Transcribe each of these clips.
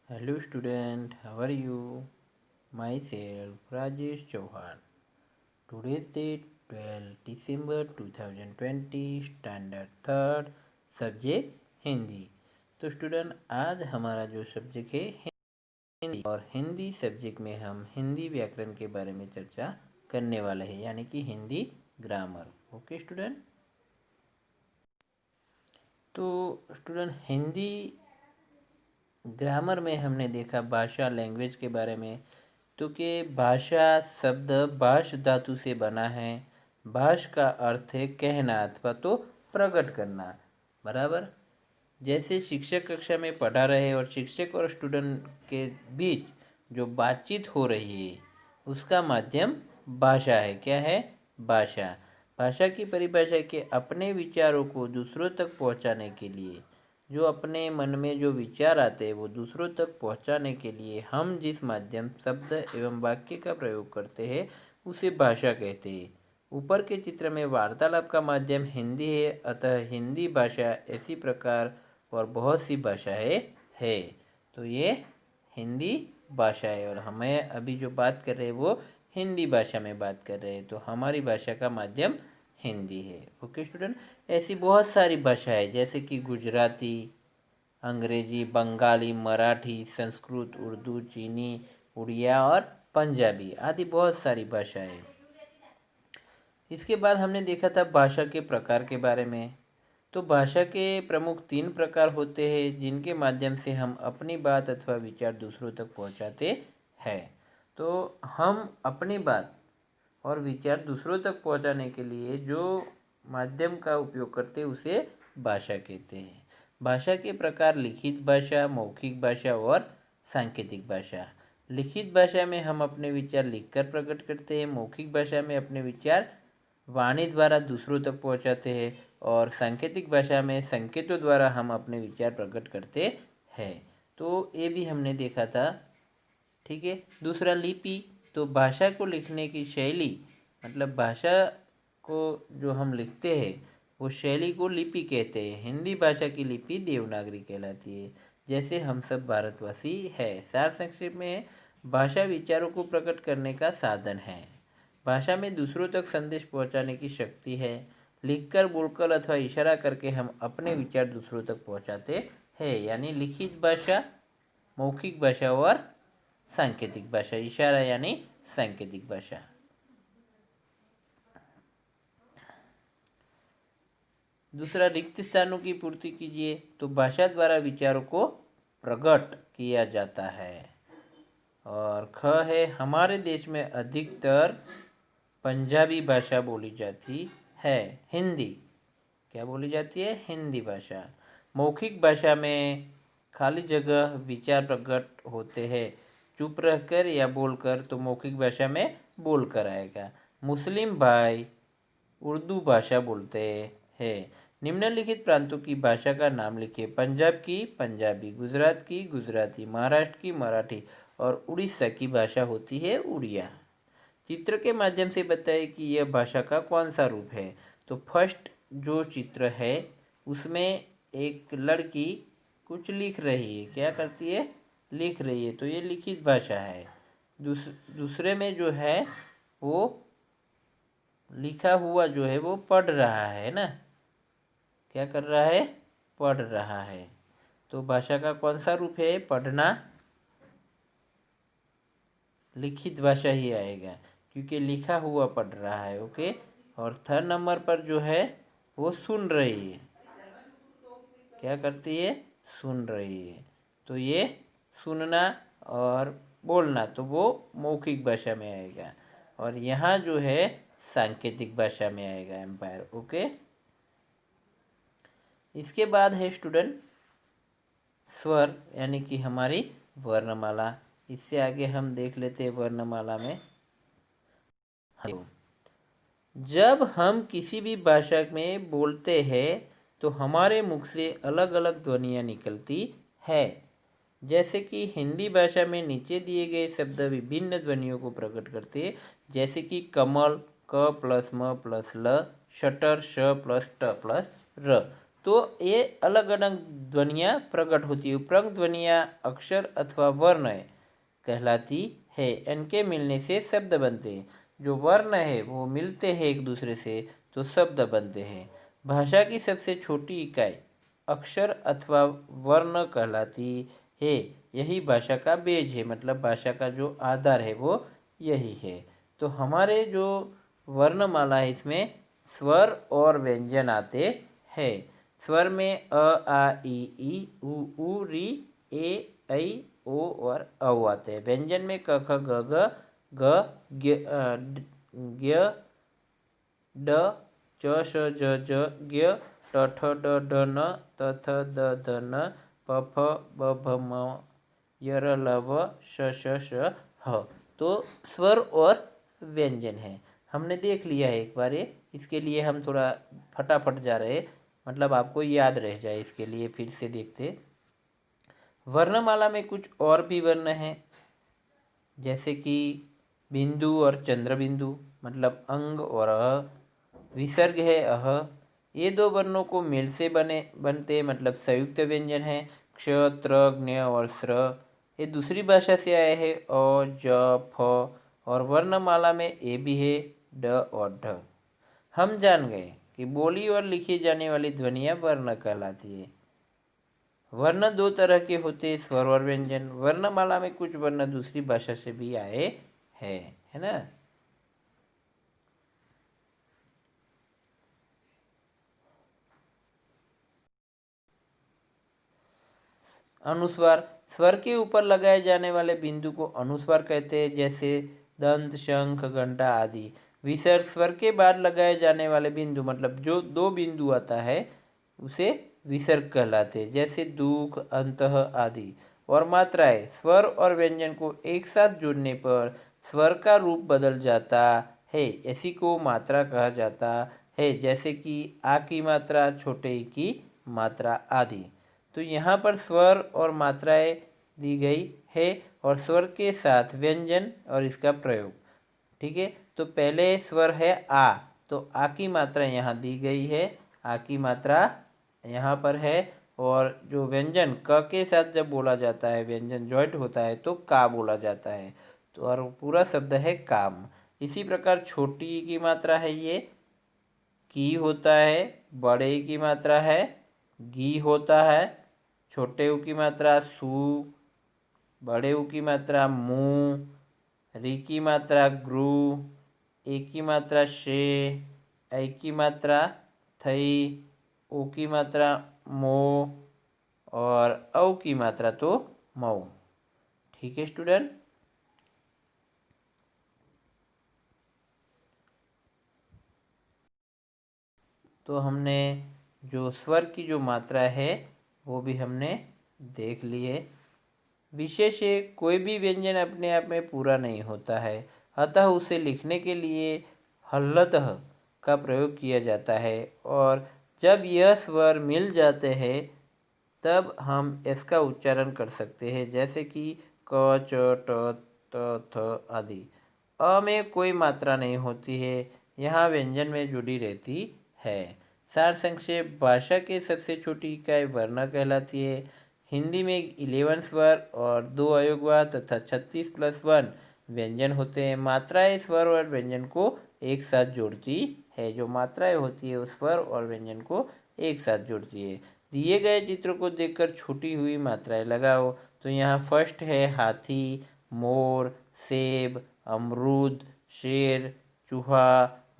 Hello student, how are you? Myself Rajesh Chauhan. Today's date 12 December 2020, standard third, subject Hindi. तो student आज हमारा जो subject है हिंदी, और हिंदी सब्जेक्ट में हम हिंदी व्याकरण के बारे में चर्चा करने वाले हैं, यानी कि हिंदी ग्रामर। Okay student. तो स्टूडेंट हिंदी ग्रामर में हमने देखा भाषा लैंग्वेज के बारे में। तो कि भाषा शब्द भाष धातु से बना है। भाष का अर्थ है कहना अथवा तो प्रकट करना, बराबर। जैसे शिक्षक कक्षा में पढ़ा रहे और शिक्षक और स्टूडेंट के बीच जो बातचीत हो रही है उसका माध्यम भाषा है। क्या है? भाषा। भाषा की परिभाषा है कि अपने विचारों को दूसरों तक पहुंचाने के लिए, जो अपने मन में जो विचार आते हैं वो दूसरों तक पहुंचाने के लिए हम जिस माध्यम शब्द एवं वाक्य का प्रयोग करते हैं उसे भाषा कहते हैं। ऊपर के चित्र में वार्तालाप का माध्यम हिंदी है, अतः हिंदी भाषा ऐसी प्रकार और बहुत सी भाषाएं है। तो ये हिंदी भाषा है और हमें अभी जो बात कर रहे हैं वो हिंदी भाषा में बात कर रहे हैं। तो हमारी भाषा का माध्यम हिंदी है। Okay student. ऐसी बहुत सारी भाषाएं जैसे कि गुजराती, अंग्रेजी, बंगाली, मराठी, संस्कृत, उर्दू, चीनी, उड़िया और पंजाबी आदि बहुत सारी भाषाएं। इसके बाद हमने देखा था भाषा के प्रकार के बारे में। तो भाषा के प्रमुख 3 प्रकार होते हैं जिनके माध्यम से हम अपनी बात अथवा विचार दूसरों तक पहुंचाते हैं। तो हम अपनी बात और विचार दूसरों तक पहुंचाने के लिए जो माध्यम का उपयोग करते हैं उसे भाषा कहते हैं। भाषा के प्रकार लिखित भाषा, मौखिक भाषा और सांकेतिक भाषा। लिखित भाषा में हम अपने विचार लिखकर प्रकट करते हैं। मौखिक भाषा में अपने विचार वाणी द्वारा दूसरों तक पहुंचाते हैं और सांकेतिक भाषा में संकेतों द्वारा हम अपने विचार प्रकट करते हैं। तो ये भी हमने देखा था। ठीक है। दूसरा लिपि। तो भाषा को लिखने की शैली, मतलब भाषा को जो हम लिखते हैं वो शैली को लिपि कहते हैं। हिंदी भाषा की लिपि देवनागरी कहलाती है, जैसे हम सब भारतवासी है। सार संक्षेप में भाषा विचारों को प्रकट करने का साधन है। भाषा में दूसरों तक संदेश पहुंचाने की शक्ति है। लिखकर, बोलकर अथवा इशारा करके हम अपने विचार दूसरों तक पहुंचाते हैं, यानी लिखित भाषा, मौखिक भाषा और सांकेतिक भाषा। इशारा यानी सांकेतिक भाषा। दूसरा, रिक्त स्थानों की पूर्ति कीजिए। तो भाषा द्वारा विचारों को प्रकट किया जाता है। और ख है, हमारे देश में अधिकतर पंजाबी भाषा बोली जाती है। हिंदी क्या बोली जाती है? हिंदी भाषा। मौखिक भाषा में खाली जगह विचार प्रकट होते हैं। चुप रहकर या बोलकर, तो मौखिक भाषा में बोलकर आएगा। मुस्लिम भाई उर्दू भाषा बोलते हैं। निम्नलिखित प्रांतों की भाषा का नाम लिखिए। पंजाब की पंजाबी, गुजरात की गुजराती, महाराष्ट्र की मराठी और उड़ीसा की भाषा होती है उड़िया। चित्र के माध्यम से बताइए कि यह भाषा का कौन सा रूप है। तो फर्स्ट जो चित्र है उसमें एक लड़की कुछ लिख रही है। क्या करती है? लिख रही है। तो ये लिखित भाषा है। दूसरे में जो है वो लिखा हुआ जो है वो पढ़ रहा है ना। क्या कर रहा है? पढ़ रहा है। तो भाषा का कौन सा रूप है? पढ़ना। लिखित भाषा ही आएगा क्योंकि लिखा हुआ पढ़ रहा है। ओके। और थर्ड नंबर पर जो है वो सुन रही है। क्या करती है? सुन रही है। तो ये सुनना और बोलना तो वो मौखिक भाषा में आएगा, और यहाँ जो है सांकेतिक भाषा में आएगा एम्पायर। ओके। इसके बाद है स्टूडेंट स्वर, यानी कि हमारी वर्णमाला। इससे आगे हम देख लेते हैं वर्णमाला में। जब हम किसी भी भाषा में बोलते हैं तो हमारे मुख से अलग अलग ध्वनियाँ निकलती है। जैसे कि हिंदी भाषा में नीचे दिए गए शब्द विभिन्न ध्वनियों को प्रकट करते हैं, जैसे कि कमल क प्लस म प्लस ल, शटर श प्लस ट प्लस र। तो ये अलग अलग ध्वनियाँ प्रकट होती है। उपरोक्त ध्वनियाँ अक्षर अथवा वर्ण कहलाती है। इनके मिलने से शब्द बनते हैं। जो वर्ण है वो मिलते हैं एक दूसरे से तो शब्द बनते हैं। भाषा की सबसे छोटी इकाई अक्षर अथवा वर्ण कहलाती है। यही भाषा का बेज है, मतलब भाषा का जो आधार है वो यही है। तो हमारे जो वर्णमाला है इसमें स्वर और व्यंजन आते हैं। स्वर में अ आ ई उ री ए ऐ ओ और औ आते हैं। व्यंजन में क ख ग घ ज्ञ ज्ञ ड च श ज ज ज्ञ ट ठ ड ढ न त थ द ध न प फ ब भ म य र ल व श श श ह। तो स्वर और व्यंजन है। हमने देख लिया है एक बार ये, इसके लिए हम थोड़ा फटाफट जा रहे, मतलब आपको याद रह जाए इसके लिए फिर से देखते। वर्णमाला में कुछ और भी वर्ण हैं, जैसे कि बिंदु और चंद्र बिंदु, मतलब अंग और विसर्ग है अह। ये दो वर्णों को मेल से बनते मतलब संयुक्त व्यंजन है। क्ष त्र ज्ञ और स्र ये दूसरी भाषा से आए हैं। अ ज फ और वर्णमाला में ए भी है, ड और ढ। हम जान गए कि बोली और लिखी जाने वाली ध्वनियाँ वर्ण कहलाती है। वर्ण दो तरह के होते हैं, स्वर और व्यंजन। वर्णमाला में कुछ वर्ण दूसरी भाषा से भी आए हैं, है ना। अनुस्वार स्वर के ऊपर लगाए जाने वाले बिंदु को अनुस्वार कहते हैं, जैसे दंत शंख घंटा आदि। विसर्ग स्वर के बाद लगाए जाने वाले बिंदु, मतलब जो दो बिंदु आता है उसे विसर्ग कहलाते हैं, जैसे दुख अंतः आदि। और मात्राएं स्वर और व्यंजन को एक साथ जोड़ने पर स्वर का रूप बदल जाता है, इसी को मात्रा कहा जाता है। जैसे कि आ की मात्रा, छोटे ई की मात्रा आदि। तो यहाँ पर स्वर और मात्राएं दी गई है और स्वर के साथ व्यंजन और इसका प्रयोग। ठीक है, तो पहले स्वर है आ, तो आ की मात्रा यहाँ दी गई है, आ की मात्रा यहाँ पर है। और जो व्यंजन क के साथ जब बोला जाता है, व्यंजन जॉइंट होता है तो का बोला जाता है। तो और पूरा शब्द है काम। इसी प्रकार छोटी ई की मात्रा है ये की होता है, बड़े ई की मात्रा है गी होता है, छोटे ऊ की मात्रा सू, बड़े ऊ की मात्रा मू, री की मात्रा ग्रू, ए की मात्रा शे, ऐ की मात्रा थई, ओ की मात्रा मो और औ की मात्रा तो मऊ। ठीक है स्टूडेंट। तो हमने जो स्वर की जो मात्रा है वो भी हमने देख लिए। विशेष है, कोई भी व्यंजन अपने आप में पूरा नहीं होता है, अतः उसे लिखने के लिए हल्लतः का प्रयोग किया जाता है। और जब यह स्वर मिल जाते हैं तब हम इसका उच्चारण कर सकते हैं, जैसे कि क च ट त थ आदि। अ में कोई मात्रा नहीं होती है, यहाँ व्यंजन में जुड़ी रहती है। सार संक्षेप, भाषा के सबसे छोटी इकाई वर्ण कहलाती है। हिंदी में 11 स्वर और 2 अयोगवा तथा 36+1 व्यंजन होते हैं। मात्राएं स्वर और व्यंजन को एक साथ जोड़ती है। जो मात्राएं होती है वो स्वर और व्यंजन को एक साथ जोड़ती है। दिए गए चित्रों को देखकर छूटी हुई मात्राएं लगाओ। तो यहाँ फर्स्ट है हाथी, मोर, सेब, अमरूद, शेर, चूहा,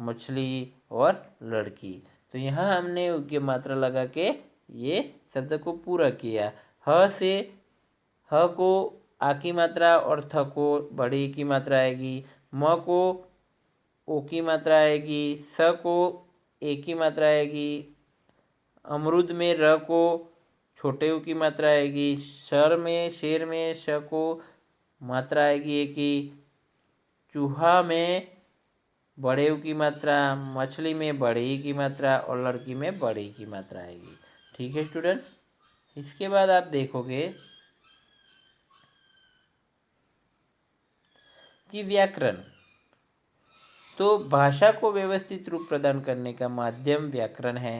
मछली और लड़की। तो यहाँ हमने योग्य मात्रा लगा के ये शब्द को पूरा किया। ह से ह को आ की मात्रा और थ को बड़ी की मात्रा आएगी। म को ओ की मात्रा आएगी। स को ए की मात्रा आएगी। अमरूद में र को छोटे ऊ की मात्रा आएगी। शेर में श को मात्रा आएगी एक ही। चूहा में बड़े ऊ की मात्रा, मछली में बड़े ई की मात्रा और लड़की में बड़े ई की मात्रा आएगी। ठीक है स्टूडेंट। इसके बाद आप देखोगे कि व्याकरण, तो भाषा को व्यवस्थित रूप प्रदान करने का माध्यम व्याकरण है।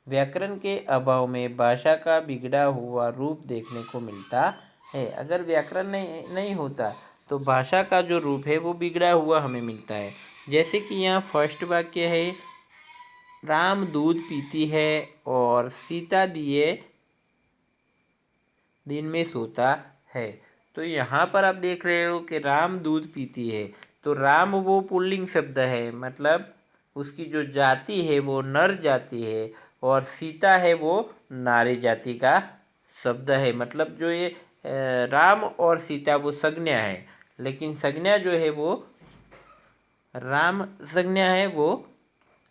व्याकरण के अभाव में भाषा का बिगड़ा हुआ रूप देखने को मिलता है। अगर व्याकरण नहीं होता तो भाषा का जो रूप है वो बिगड़ा हुआ हमें मिलता है। जैसे कि यहाँ फर्स्ट वाक्य है, राम दूध पीती है और सीता दिए दिन में सोता है। तो यहाँ पर आप देख रहे हो कि राम दूध पीती है, तो राम वो पुल्लिंग शब्द है, मतलब उसकी जो जाति है वो नर जाति है, और सीता है वो नारी जाति का शब्द है। मतलब जो ये राम और सीता वो संज्ञा है, लेकिन संज्ञा जो है वो राम संज्ञा है वो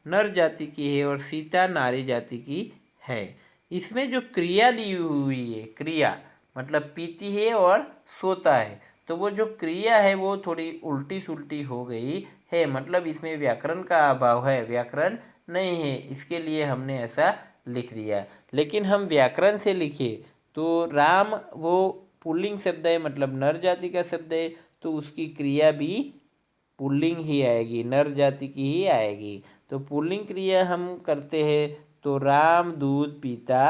नर जाति की है और सीता नारी जाति की है। इसमें जो क्रिया दी हुई है, क्रिया मतलब पीती है और सोता है, तो वो जो क्रिया है वो थोड़ी उल्टी सुल्टी हो गई है। मतलब इसमें व्याकरण का अभाव है, व्याकरण नहीं है, इसके लिए हमने ऐसा लिख दिया। लेकिन हम व्याकरण से लिखे तो राम वो पुल्लिंग शब्द है, मतलब नर जाति का शब्द है, तो उसकी क्रिया भी पुल्लिंग ही आएगी, नर जाति की ही आएगी। तो पुल्लिंग क्रिया हम करते हैं तो राम दूध पीता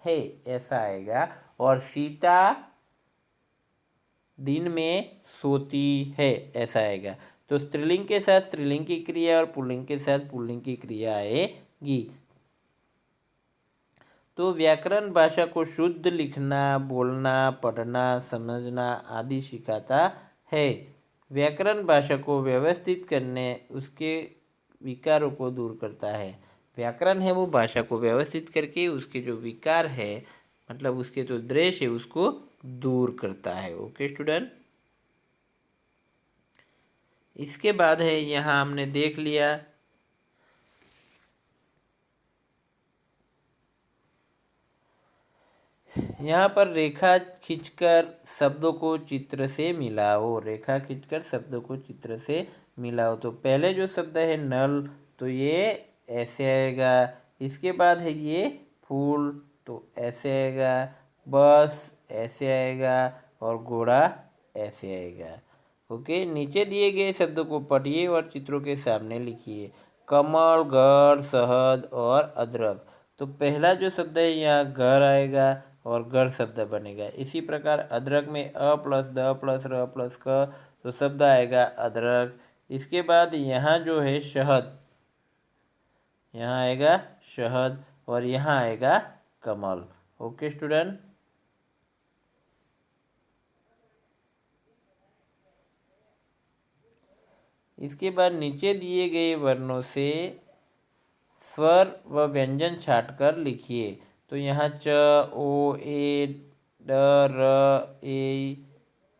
है ऐसा आएगा, और सीता दिन में सोती है ऐसा आएगा। तो स्त्रीलिंग के साथ स्त्रीलिंग की क्रिया और पुल्लिंग के साथ पुल्लिंग की क्रिया आएगी। तो व्याकरण भाषा को शुद्ध लिखना, बोलना, पढ़ना, समझना आदि सिखाता है। व्याकरण भाषा को व्यवस्थित करने, उसके विकारों को दूर करता है। व्याकरण है वो भाषा को व्यवस्थित करके उसके जो विकार है, मतलब उसके जो द्वेष है, उसको दूर करता है। ओके स्टूडेंट, इसके बाद है यहाँ हमने देख लिया यहाँ पर रेखा खींचकर शब्दों को चित्र से मिलाओ। रेखा खींचकर शब्दों को चित्र से मिलाओ। तो पहले जो शब्द है नल, तो ये ऐसे आएगा। इसके बाद है ये फूल, तो ऐसे आएगा। बस ऐसे आएगा, और घोड़ा ऐसे आएगा। ओके, नीचे दिए गए शब्दों को पढ़िए और चित्रों के सामने लिखिए। कमल, घर, शहद और अदरक। तो पहला जो शब्द है यहाँ घर आएगा और घर शब्द बनेगा। इसी प्रकार अदरक में अ प्लस द प्लस र प्लस क, तो शब्द आएगा अदरक। इसके बाद यहाँ जो है शहद, यहाँ आएगा शहद, और यहाँ आएगा कमल। ओके स्टूडेंट, इसके बाद नीचे दिए गए वर्णों से स्वर व व्यंजन छांटकर लिखिए। तो यहाँ च, ओ, ए, ड, र, ए,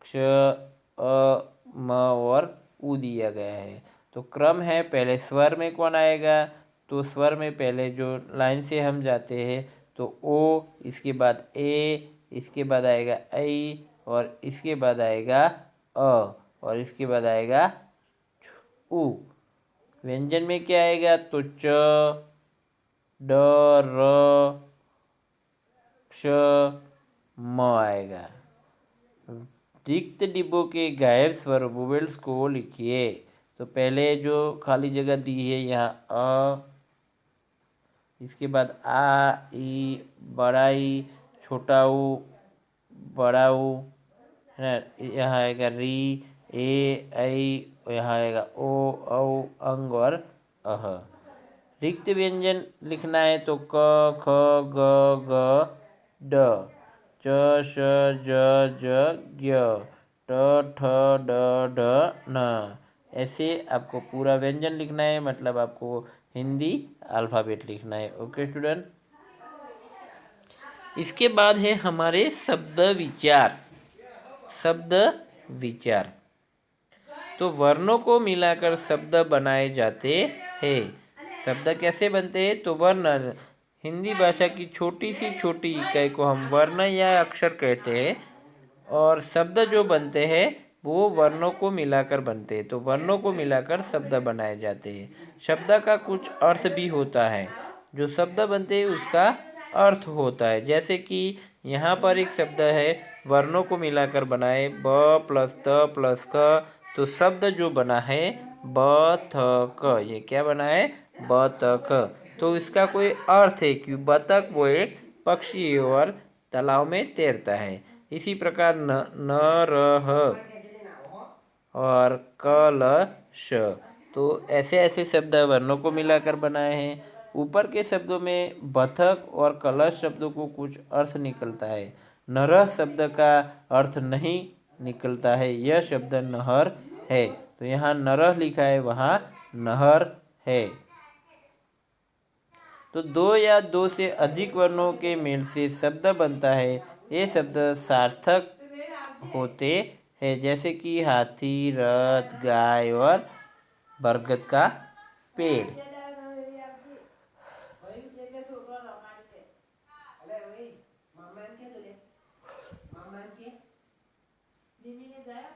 क्ष, अ, म और उ दिया गया है। तो क्रम है, पहले स्वर में कौन आएगा, तो स्वर में पहले जो लाइन से हम जाते हैं तो ओ, इसके बाद ए, इसके बाद आएगा ऐ, और इसके बाद आएगा अ, और इसके बाद आएगा उ। व्यंजन में क्या आएगा, तो च, ड, र, क्ष, म आएगा। रिक्त डिब्बों के गायब स्वर वोवेल्स को लिखिए। तो पहले जो खाली जगह दी है यहाँ अ, इसके बाद आ, ई, बड़ा ई, छोटा ऊ, बड़ा ऊ है ना, यहाँ आएगा री, ए, ऐ, यहाँ आएगा ओ, औ, अंग और अह। रिक्त व्यंजन लिखना है तो क, ख, ग, घ, ड, च, श, ज, ज, ज्ञ, ट, ठ, ड, ढ, न। ऐसे आपको पूरा व्यंजन लिखना है, मतलब आपको हिंदी अल्फ़ाबेट लिखना है। ओके स्टूडेंट, इसके बाद है हमारे शब्द विचार। शब्द विचार, तो वर्णों को मिलाकर शब्द बनाए जाते हैं। शब्द कैसे बनते हैं, तो वर्ण हिंदी भाषा की छोटी सी छोटी इकाई को हम वर्ण या अक्षर कहते हैं, और शब्द जो बनते हैं वो वर्णों को मिलाकर बनते हैं। तो वर्णों को मिलाकर शब्द बनाए जाते हैं। शब्द का कुछ अर्थ भी होता है, जो शब्द बनते हैं उसका अर्थ होता है। जैसे कि यहाँ पर एक शब्द है, वर्णों को मिलाकर बनाए ब प्लस त प्लस क, तो शब्द जो बना है ब थ क, ये क्या बना है, ब त क। तो इसका कोई अर्थ है कि बतख वो एक पक्षी है और तालाब में तैरता है। इसी प्रकार न रह और कलश, तो ऐसे ऐसे शब्द वर्णों को मिलाकर बनाए हैं। ऊपर के शब्दों में बतख और कलश शब्दों को कुछ अर्थ निकलता है। नरह शब्द का अर्थ नहीं निकलता है, यह शब्द नहर है। तो यहाँ नरह लिखा है, वहाँ नहर है। तो दो या दो से अधिक वर्णों के मेल से शब्द बनता है। ये शब्द सार्थक होते हैं, जैसे कि हाथी, रथ, गाय और बरगद का पेड़।